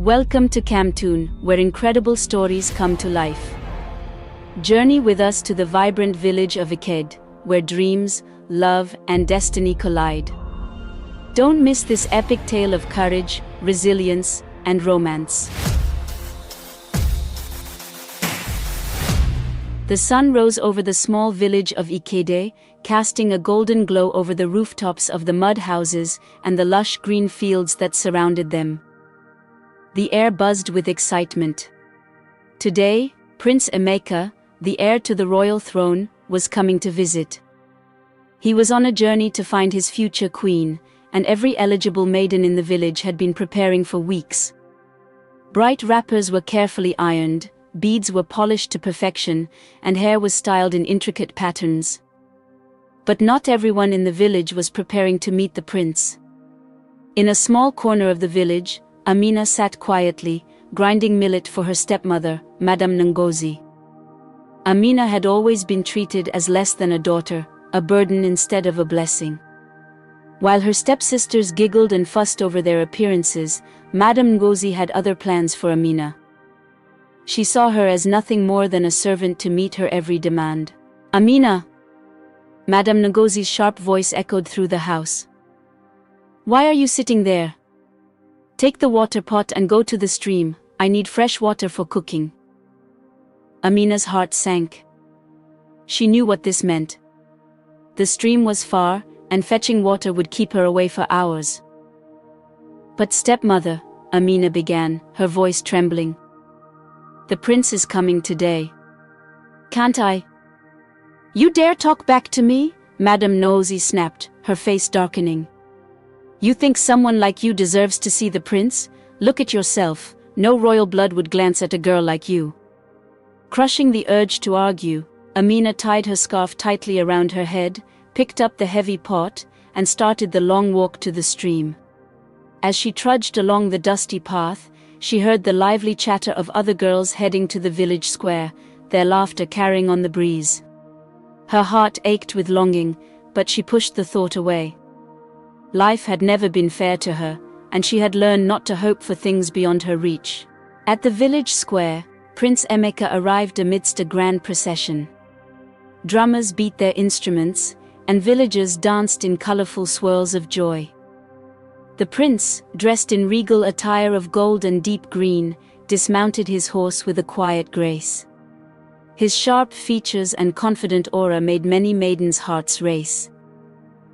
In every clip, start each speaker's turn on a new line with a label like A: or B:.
A: Welcome to Camtoon, where incredible stories come to life. Journey with us to the vibrant village of Iked, where dreams, love, and destiny collide. Don't miss this epic tale of courage, resilience, and romance. The sun rose over the small village of Ikede, casting a golden glow over the rooftops of the mud houses and the lush green fields that surrounded them. The air buzzed with excitement. Today, Prince Emeka, the heir to the royal throne, was coming to visit. He was on a journey to find his future queen, and every eligible maiden in the village had been preparing for weeks. Bright wrappers were carefully ironed, beads were polished to perfection, and hair was styled in intricate patterns. But not everyone in the village was preparing to meet the prince. In a small corner of the village, Amina sat quietly, grinding millet for her stepmother, Madame Ngozi. Amina had always been treated as less than a daughter, a burden instead of a blessing. While her stepsisters giggled and fussed over their appearances, Madame Ngozi had other plans for Amina. She saw her as nothing more than a servant to meet her every demand. "Amina!" Madame Ngozi's sharp voice echoed through the house. "Why are you sitting there? Take the water pot and go to the stream. I need fresh water for cooking." Amina's heart sank. She knew what this meant. The stream was far, and fetching water would keep her away for hours. "But stepmother," Amina began, her voice trembling. "The prince is coming today. Can't I?" "You dare talk back to me?" Madame Ngozi snapped, her face darkening. "You think someone like you deserves to see the prince? Look at yourself, no royal blood would glance at a girl like you." Crushing the urge to argue, Amina tied her scarf tightly around her head, picked up the heavy pot, and started the long walk to the stream. As she trudged along the dusty path, she heard the lively chatter of other girls heading to the village square, their laughter carrying on the breeze. Her heart ached with longing, but she pushed the thought away. Life had never been fair to her, and she had learned not to hope for things beyond her reach. At the village square, Prince Emeka arrived amidst a grand procession. Drummers beat their instruments, and villagers danced in colorful swirls of joy. The prince, dressed in regal attire of gold and deep green, dismounted his horse with a quiet grace. His sharp features and confident aura made many maidens' hearts race.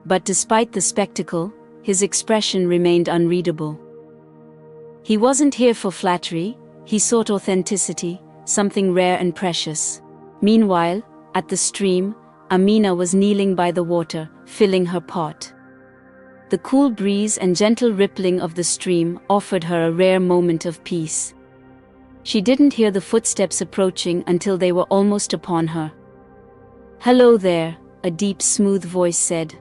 A: But despite the spectacle, his expression remained unreadable. He wasn't here for flattery, he sought authenticity, something rare and precious. Meanwhile, at the stream, Amina was kneeling by the water, filling her pot. The cool breeze and gentle rippling of the stream offered her a rare moment of peace. She didn't hear the footsteps approaching until they were almost upon her. "Hello there," a deep, smooth voice said.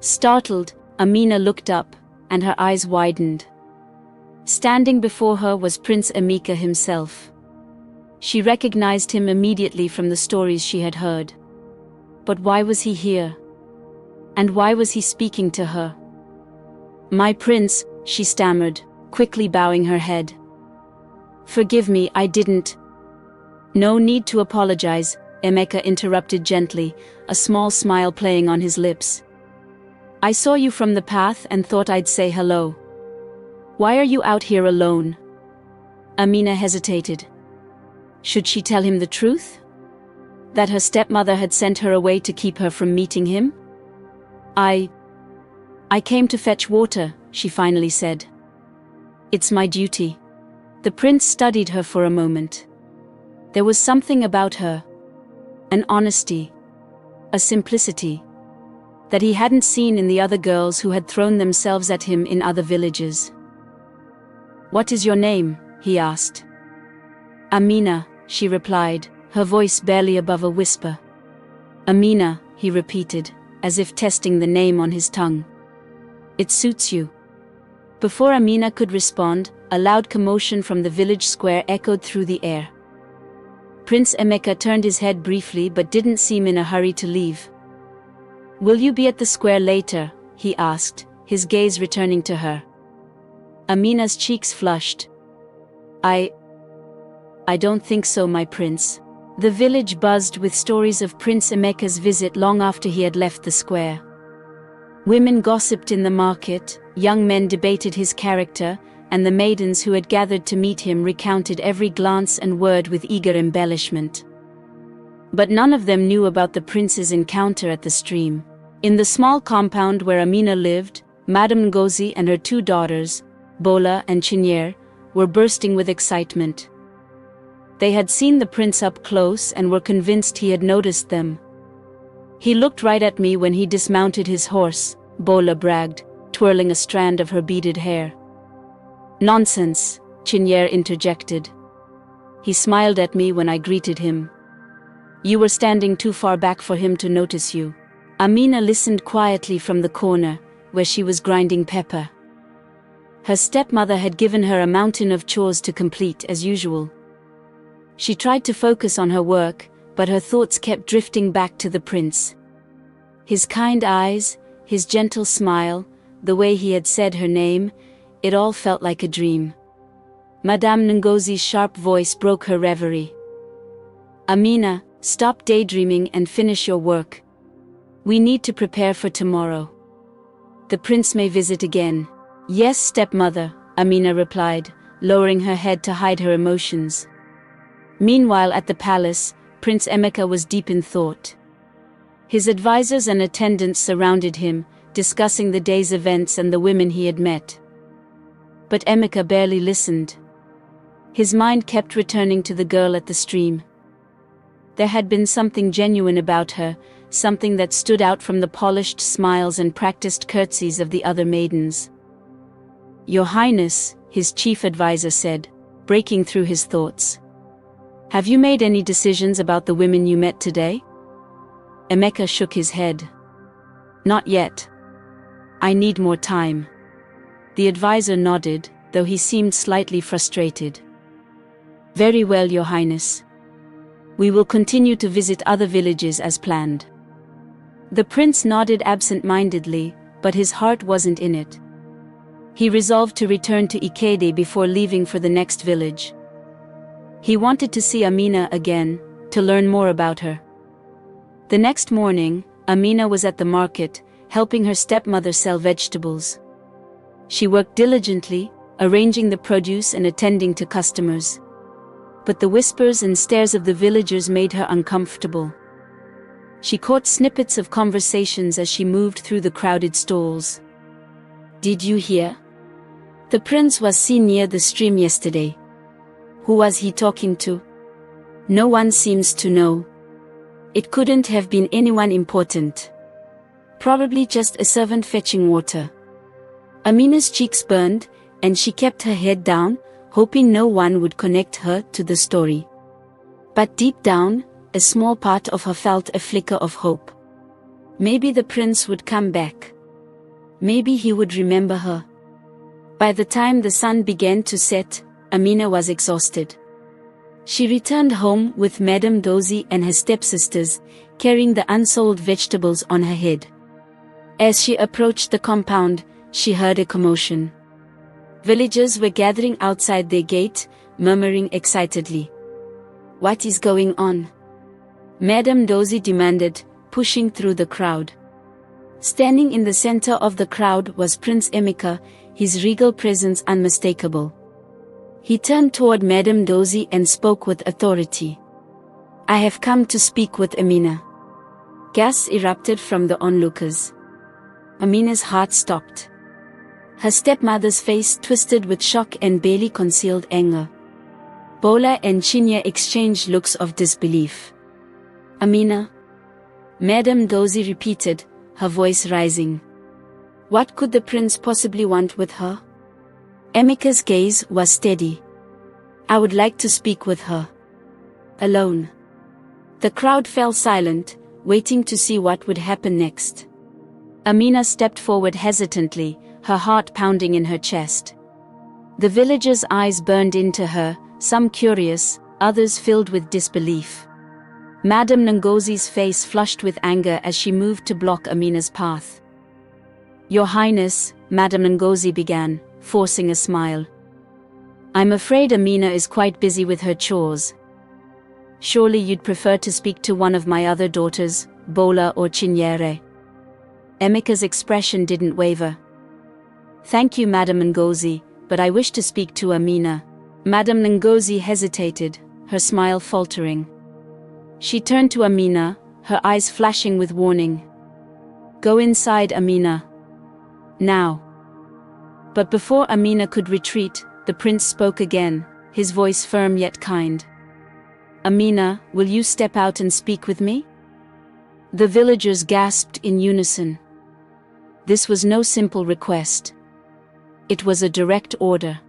A: Startled, Amina looked up, and her eyes widened. Standing before her was Prince Emeka himself. She recognized him immediately from the stories she had heard. But why was he here? And why was he speaking to her? "My prince," she stammered, quickly bowing her head. "Forgive me, I didn't." "No need to apologize," Emeka interrupted gently, a small smile playing on his lips. "I saw you from the path and thought I'd say hello." "Why are you out here alone?" Amina hesitated. Should she tell him the truth? That her stepmother had sent her away to keep her from meeting him? I came to fetch water," she finally said. "It's my duty." The prince studied her for a moment. There was something about her, an honesty, a simplicity, that he hadn't seen in the other girls who had thrown themselves at him in other villages. "What is your name?" he asked. "Amina," she replied, her voice barely above a whisper. "Amina," he repeated, as if testing the name on his tongue. "It suits you." Before Amina could respond, a loud commotion from the village square echoed through the air. Prince Emeka turned his head briefly but didn't seem in a hurry to leave. "Will you be at the square later?" he asked, his gaze returning to her. Amina's cheeks flushed, I don't think so, my prince. The village buzzed with stories of Prince Emeka's visit long after he had left the square. Women gossiped in the market, young men debated his character, and the maidens who had gathered to meet him recounted every glance and word with eager embellishment. But none of them knew about the prince's encounter at the stream. In the small compound where Amina lived, Madame Ngozi and her two daughters, Bola and Chinyer, were bursting with excitement. They had seen the prince up close and were convinced he had noticed them. "He looked right at me when he dismounted his horse," Bola bragged, twirling a strand of her beaded hair. "Nonsense," Chinyer interjected. "He smiled at me when I greeted him. You were standing too far back for him to notice you." Amina listened quietly from the corner, where she was grinding pepper. Her stepmother had given her a mountain of chores to complete as usual. She tried to focus on her work, but her thoughts kept drifting back to the prince. His kind eyes, his gentle smile, the way he had said her name, it all felt like a dream. Madame Ngozi's sharp voice broke her reverie. "Amina, stop daydreaming and finish your work. We need to prepare for tomorrow. The prince may visit again." "Yes, stepmother," Amina replied, lowering her head to hide her emotions. Meanwhile at the palace, Prince Emeka was deep in thought. His advisors and attendants surrounded him, discussing the day's events and the women he had met. But Emeka barely listened. His mind kept returning to the girl at the stream. There had been something genuine about her, something that stood out from the polished smiles and practiced curtsies of the other maidens. "Your Highness," his chief advisor said, breaking through his thoughts. "Have you made any decisions about the women you met today?" Emeka shook his head. "Not yet. I need more time." The advisor nodded, though he seemed slightly frustrated. "Very well, Your Highness. We will continue to visit other villages as planned." The prince nodded absent-mindedly, but his heart wasn't in it. He resolved to return to Ikede before leaving for the next village. He wanted to see Amina again, to learn more about her. The next morning, Amina was at the market, helping her stepmother sell vegetables. She worked diligently, arranging the produce and attending to customers. But the whispers and stares of the villagers made her uncomfortable. She caught snippets of conversations as she moved through the crowded stalls. "Did you hear? The prince was seen near the stream yesterday. Who was he talking to? No one seems to know. It couldn't have been anyone important. Probably just a servant fetching water." Amina's cheeks burned, and she kept her head down, hoping no one would connect her to the story. But deep down, a small part of her felt a flicker of hope. Maybe the prince would come back. Maybe he would remember her. By the time the sun began to set, Amina was exhausted. She returned home with Madame Dozy and her stepsisters, carrying the unsold vegetables on her head. As she approached the compound, she heard a commotion. Villagers were gathering outside their gate, murmuring excitedly. "What is going on?" Madame Dozy demanded, pushing through the crowd. Standing in the center of the crowd was Prince Emeka, his regal presence unmistakable. He turned toward Madame Dozy and spoke with authority. "I have come to speak with Amina." Gasps erupted from the onlookers. Amina's heart stopped. Her stepmother's face twisted with shock and barely concealed anger. Bola and Chinya exchanged looks of disbelief. "Amina?" Madame Dozy repeated, her voice rising. What could the prince possibly want with her? Emeka's gaze was steady. "I would like to speak with her. Alone." The crowd fell silent, waiting to see what would happen next. Amina stepped forward hesitantly, her heart pounding in her chest. The villagers' eyes burned into her, some curious, others filled with disbelief. Madame Ngozi's face flushed with anger as she moved to block Amina's path. "Your Highness," Madame Ngozi began, forcing a smile. I'm afraid Amina is quite busy with her chores. Surely you'd prefer to speak to one of my other daughters, Bola or Chinyere. Emeka's expression didn't waver. Thank you, Madam Ngozi, but I wish to speak to Amina. Madam Ngozi hesitated, her smile faltering. She turned to Amina, her eyes flashing with warning. Go inside, Amina. Now. But before Amina could retreat, the prince spoke again, his voice firm yet kind. Amina, will you step out and speak with me? The villagers gasped in unison. This was no simple request. It was a direct order.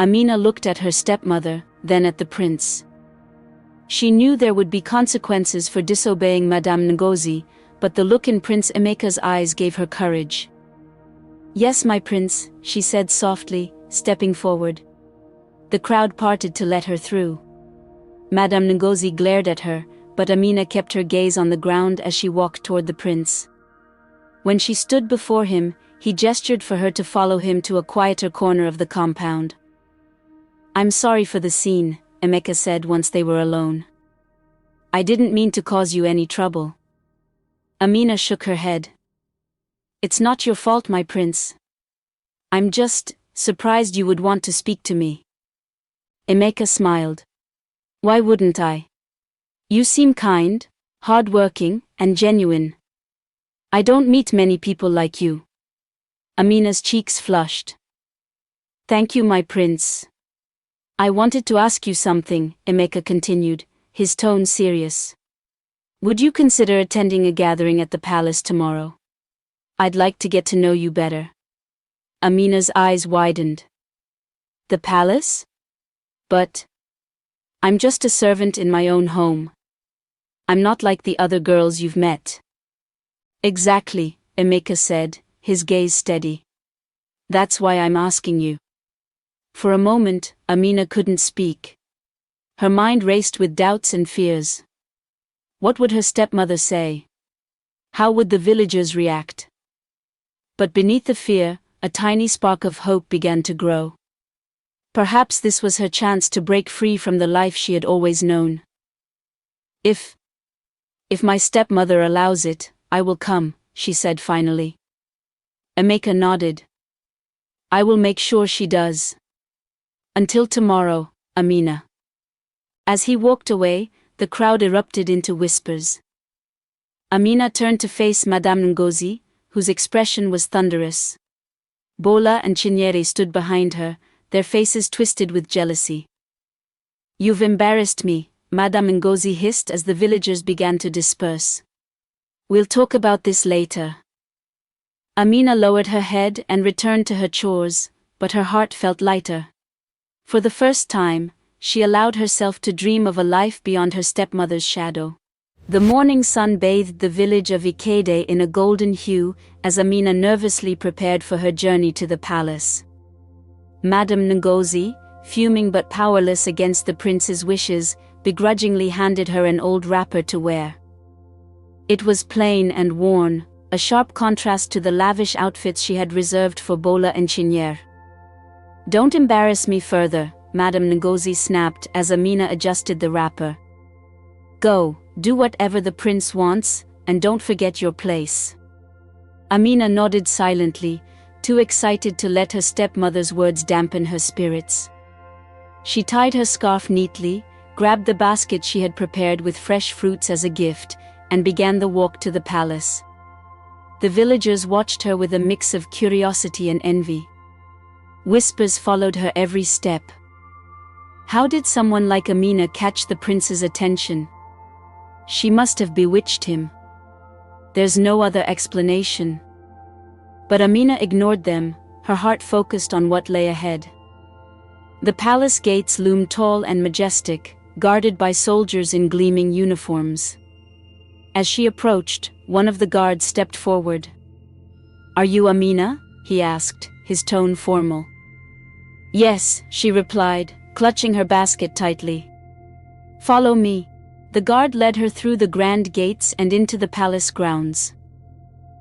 A: Amina looked at her stepmother, then at the prince. She knew there would be consequences for disobeying Madame Ngozi, but the look in Prince Emeka's eyes gave her courage. Yes, my prince, she said softly, stepping forward. The crowd parted to let her through. Madame Ngozi glared at her, but Amina kept her gaze on the ground as she walked toward the prince. When she stood before him, he gestured for her to follow him to a quieter corner of the compound. I'm sorry for the scene, Emeka said once they were alone. I didn't mean to cause you any trouble. Amina shook her head. It's not your fault, my prince. I'm just surprised you would want to speak to me. Emeka smiled. Why wouldn't I? You seem kind, hard-working, and genuine. I don't meet many people like you. Amina's cheeks flushed. Thank you, my prince. I wanted to ask you something, Emeka continued, his tone serious. Would you consider attending a gathering at the palace tomorrow? I'd like to get to know you better. Amina's eyes widened. The palace? But I'm just a servant in my own home. I'm not like the other girls you've met. Exactly, Emeka said, his gaze steady. That's why I'm asking you. For a moment, Amina couldn't speak. Her mind raced with doubts and fears. What would her stepmother say? How would the villagers react? But beneath the fear, a tiny spark of hope began to grow. Perhaps this was her chance to break free from the life she had always known. If my stepmother allows it, I will come, she said finally. Emeka nodded. I will make sure she does. Until tomorrow, Amina. As he walked away, the crowd erupted into whispers. Amina turned to face Madame Ngozi, whose expression was thunderous. Bola and Chinyere stood behind her, their faces twisted with jealousy. You've embarrassed me, Madame Ngozi hissed as the villagers began to disperse. We'll talk about this later. Amina lowered her head and returned to her chores, but her heart felt lighter. For the first time, she allowed herself to dream of a life beyond her stepmother's shadow. The morning sun bathed the village of Ikede in a golden hue as Amina nervously prepared for her journey to the palace. Madame Ngozi, fuming but powerless against the prince's wishes, begrudgingly handed her an old wrapper to wear. It was plain and worn, a sharp contrast to the lavish outfits she had reserved for Bola and Chinyere. Don't embarrass me further, Madame Ngozi snapped as Amina adjusted the wrapper. Go, do whatever the prince wants, and don't forget your place. Amina nodded silently, too excited to let her stepmother's words dampen her spirits. She tied her scarf neatly, grabbed the basket she had prepared with fresh fruits as a gift, and began the walk to the palace. The villagers watched her with a mix of curiosity and envy. Whispers followed her every step. How did someone like Amina catch the prince's attention? She must have bewitched him. There's no other explanation. But Amina ignored them, her heart focused on what lay ahead. The palace gates loomed tall and majestic, guarded by soldiers in gleaming uniforms. As she approached, one of the guards stepped forward. Are you Amina? He asked, his tone formal. Yes, she replied, clutching her basket tightly. Follow me. The guard led her through the grand gates and into the palace grounds.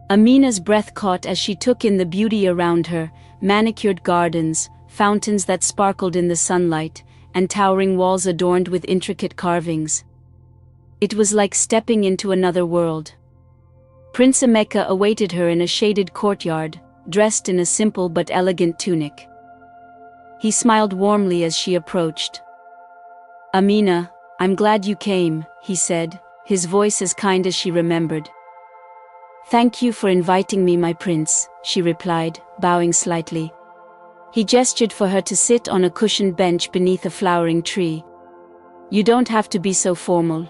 A: Amina's breath caught as she took in the beauty around her, manicured gardens, fountains that sparkled in the sunlight, and towering walls adorned with intricate carvings. It was like stepping into another world. Prince Emeka awaited her in a shaded courtyard, dressed in a simple but elegant tunic. He smiled warmly as she approached. "Amina, I'm glad you came," he said, his voice as kind as she remembered. "Thank you for inviting me, my prince," she replied, bowing slightly. He gestured for her to sit on a cushioned bench beneath a flowering tree. "You don't have to be so formal.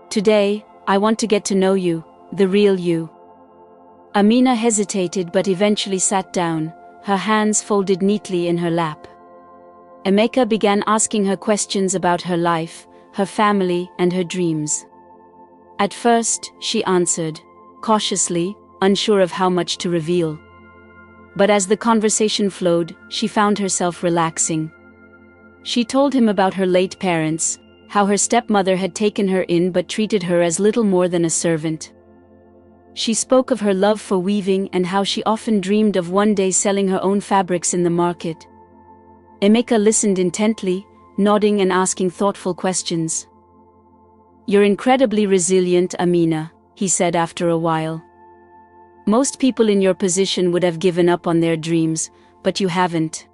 A: Today, I want to get to know you, the real you." Amina hesitated but eventually sat down, her hands folded neatly in her lap. Emeka began asking her questions about her life, her family, and her dreams. At first, she answered, cautiously, unsure of how much to reveal. But as the conversation flowed, she found herself relaxing. She told him about her late parents, how her stepmother had taken her in but treated her as little more than a servant. She spoke of her love for weaving and how she often dreamed of one day selling her own fabrics in the market. Emeka listened intently, nodding and asking thoughtful questions. "You're incredibly resilient, Amina," he said after a while. "Most people in your position would have given up on their dreams, but you haven't."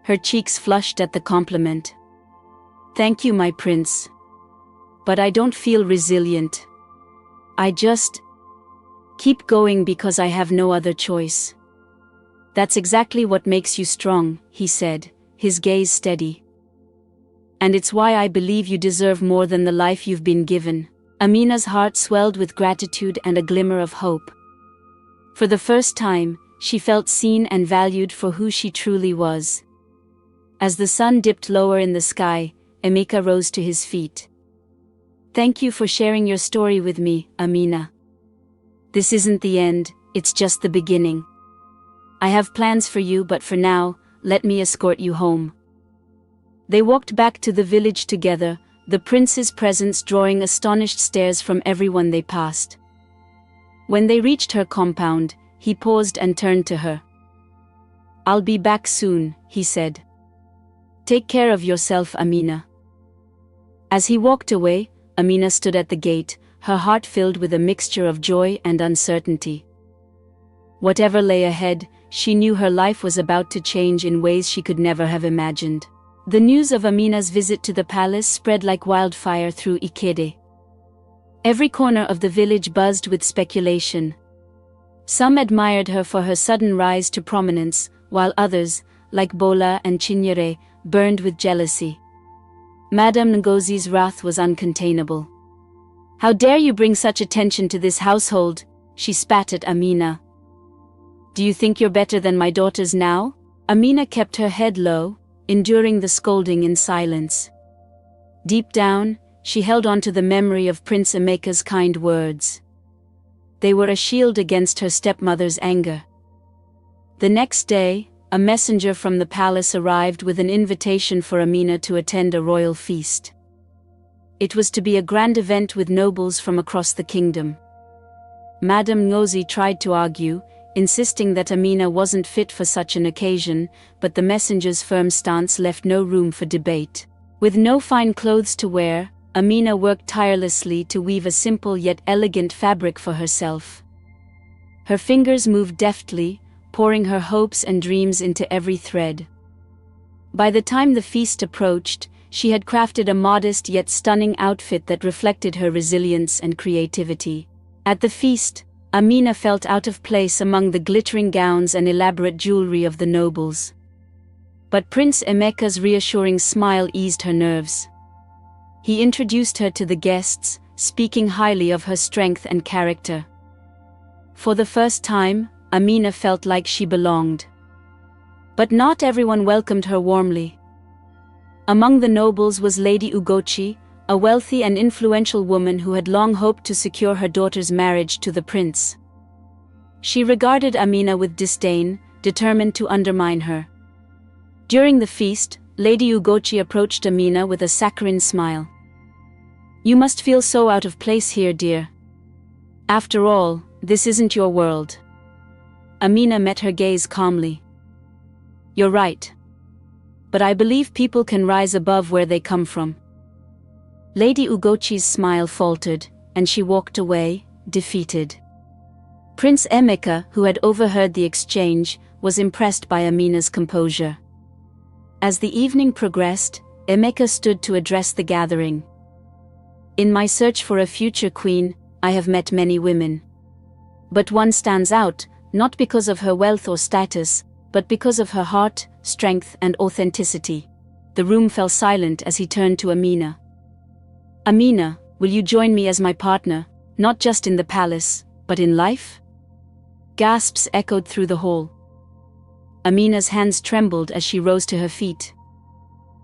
A: Her cheeks flushed at the compliment. "Thank you, my prince. But I don't feel resilient. I just keep going because I have no other choice." "That's exactly what makes you strong," he said, his gaze steady. "And it's why I believe you deserve more than the life you've been given." Amina's heart swelled with gratitude and a glimmer of hope. For the first time, she felt seen and valued for who she truly was. As the sun dipped lower in the sky, Emeka rose to his feet. "Thank you for sharing your story with me, Amina. This isn't the end, it's just the beginning. I have plans for you, but for now, let me escort you home." They walked back to the village together, the prince's presence drawing astonished stares from everyone they passed. When they reached her compound, he paused and turned to her. "I'll be back soon," he said. "Take care of yourself, Amina." As he walked away, Amina stood at the gate, her heart filled with a mixture of joy and uncertainty. Whatever lay ahead, she knew her life was about to change in ways she could never have imagined. The news of Amina's visit to the palace spread like wildfire through Ikede. Every corner of the village buzzed with speculation. Some admired her for her sudden rise to prominence, while others, like Bola and Chinyere, burned with jealousy. Madame Ngozi's wrath was uncontainable. "How dare you bring such attention to this household?" she spat at Amina. "Do you think you're better than my daughters now?" Amina kept her head low, enduring the scolding in silence. Deep down, she held on to the memory of Prince Emeka's kind words. They were a shield against her stepmother's anger. The next day, a messenger from the palace arrived with an invitation for Amina to attend a royal feast. It was to be a grand event with nobles from across the kingdom. Madame Ngozi tried to argue, insisting that Amina wasn't fit for such an occasion, but the messenger's firm stance left no room for debate. With no fine clothes to wear, Amina worked tirelessly to weave a simple yet elegant fabric for herself. Her fingers moved deftly, pouring her hopes and dreams into every thread. By the time the feast approached, she had crafted a modest yet stunning outfit that reflected her resilience and creativity. At the feast, Amina felt out of place among the glittering gowns and elaborate jewelry of the nobles. But Prince Emeka's reassuring smile eased her nerves. He introduced her to the guests, speaking highly of her strength and character. For the first time, Amina felt like she belonged. But not everyone welcomed her warmly. Among the nobles was Lady Ugochi, a wealthy and influential woman who had long hoped to secure her daughter's marriage to the prince. She regarded Amina with disdain, determined to undermine her. During the feast, Lady Ugochi approached Amina with a saccharine smile. "You must feel so out of place here, dear. After all, this isn't your world." Amina met her gaze calmly. "You're right. but I believe people can rise above where they come from." Lady Ugochi's smile faltered, and she walked away, defeated. Prince Emeka, who had overheard the exchange, was impressed by Amina's composure. As the evening progressed, Emeka stood to address the gathering. "In my search for a future queen, I have met many women. But one stands out, not because of her wealth or status, but because of her heart, strength, and authenticity." The room fell silent as he turned to Amina. "Amina, will you join me as my partner, not just in the palace, but in life?" Gasps echoed through the hall. Amina's hands trembled as she rose to her feet.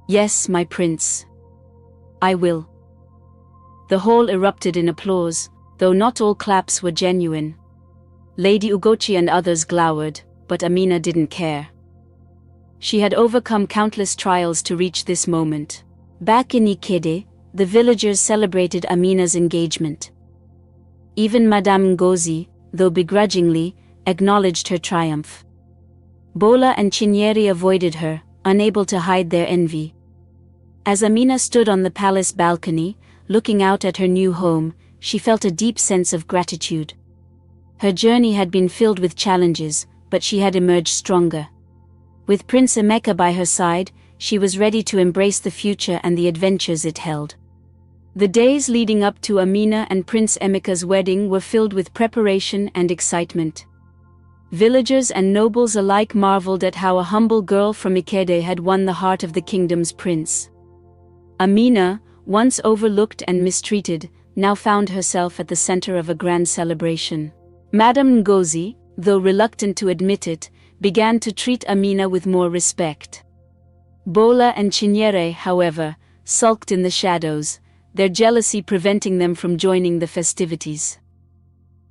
A: "Yes, my prince. I will." The hall erupted in applause, though not all claps were genuine. Lady Ugochi and others glowered, but Amina didn't care. She had overcome countless trials to reach this moment. Back in Ikede, the villagers celebrated Amina's engagement. Even Madame Ngozi, though begrudgingly, acknowledged her triumph. Bola and Chinyere avoided her, unable to hide their envy. As Amina stood on the palace balcony, looking out at her new home, she felt a deep sense of gratitude. Her journey had been filled with challenges, but she had emerged stronger. With Prince Emeka by her side, she was ready to embrace the future and the adventures it held. The days leading up to Amina and Prince Emeka's wedding were filled with preparation and excitement. Villagers and nobles alike marveled at how a humble girl from Ikede had won the heart of the kingdom's prince. Amina, once overlooked and mistreated, now found herself at the center of a grand celebration. Madame Ngozi, though reluctant to admit it, began to treat Amina with more respect. Bola and Chinyere, however, sulked in the shadows, their jealousy preventing them from joining the festivities.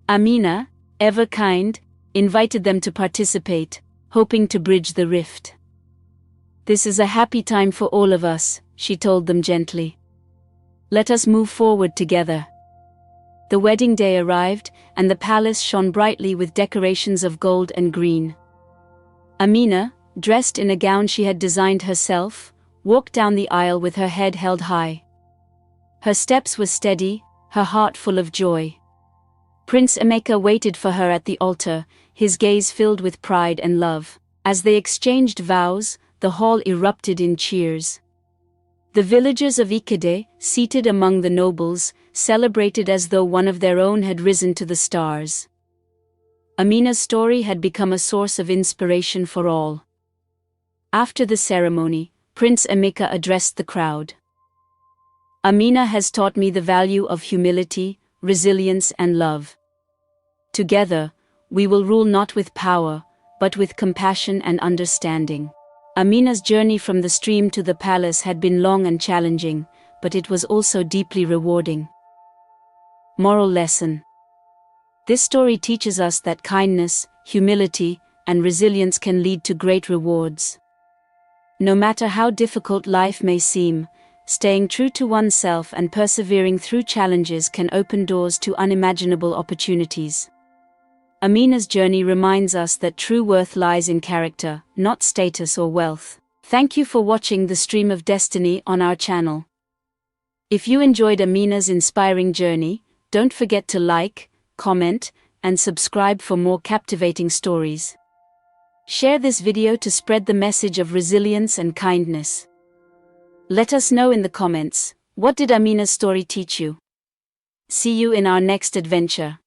A: Amina, ever kind, invited them to participate, hoping to bridge the rift. "This is a happy time for all of us," she told them gently. "Let us move forward together." The wedding day arrived, and the palace shone brightly with decorations of gold and green. Amina, dressed in a gown she had designed herself, walked down the aisle with her head held high. Her steps were steady, her heart full of joy. Prince Emeka waited for her at the altar, his gaze filled with pride and love. As they exchanged vows, the hall erupted in cheers. The villagers of Ikede, seated among the nobles, celebrated as though one of their own had risen to the stars. Amina's story had become a source of inspiration for all. After the ceremony, Prince Emeka addressed the crowd. "Amina has taught me the value of humility, resilience, and love. Together, we will rule not with power, but with compassion and understanding." Amina's journey from the stream to the palace had been long and challenging, but it was also deeply rewarding. Moral lesson. This story teaches us that kindness, humility, and resilience can lead to great rewards. No matter how difficult life may seem, staying true to oneself and persevering through challenges can open doors to unimaginable opportunities. Amina's journey reminds us that true worth lies in character, not status or wealth. Thank you for watching the Stream of Destiny on our channel. If you enjoyed Amina's inspiring journey, don't forget to like, comment, and subscribe for more captivating stories. Share this video to spread the message of resilience and kindness. Let us know in the comments, what did Amina's story teach you? See you in our next adventure.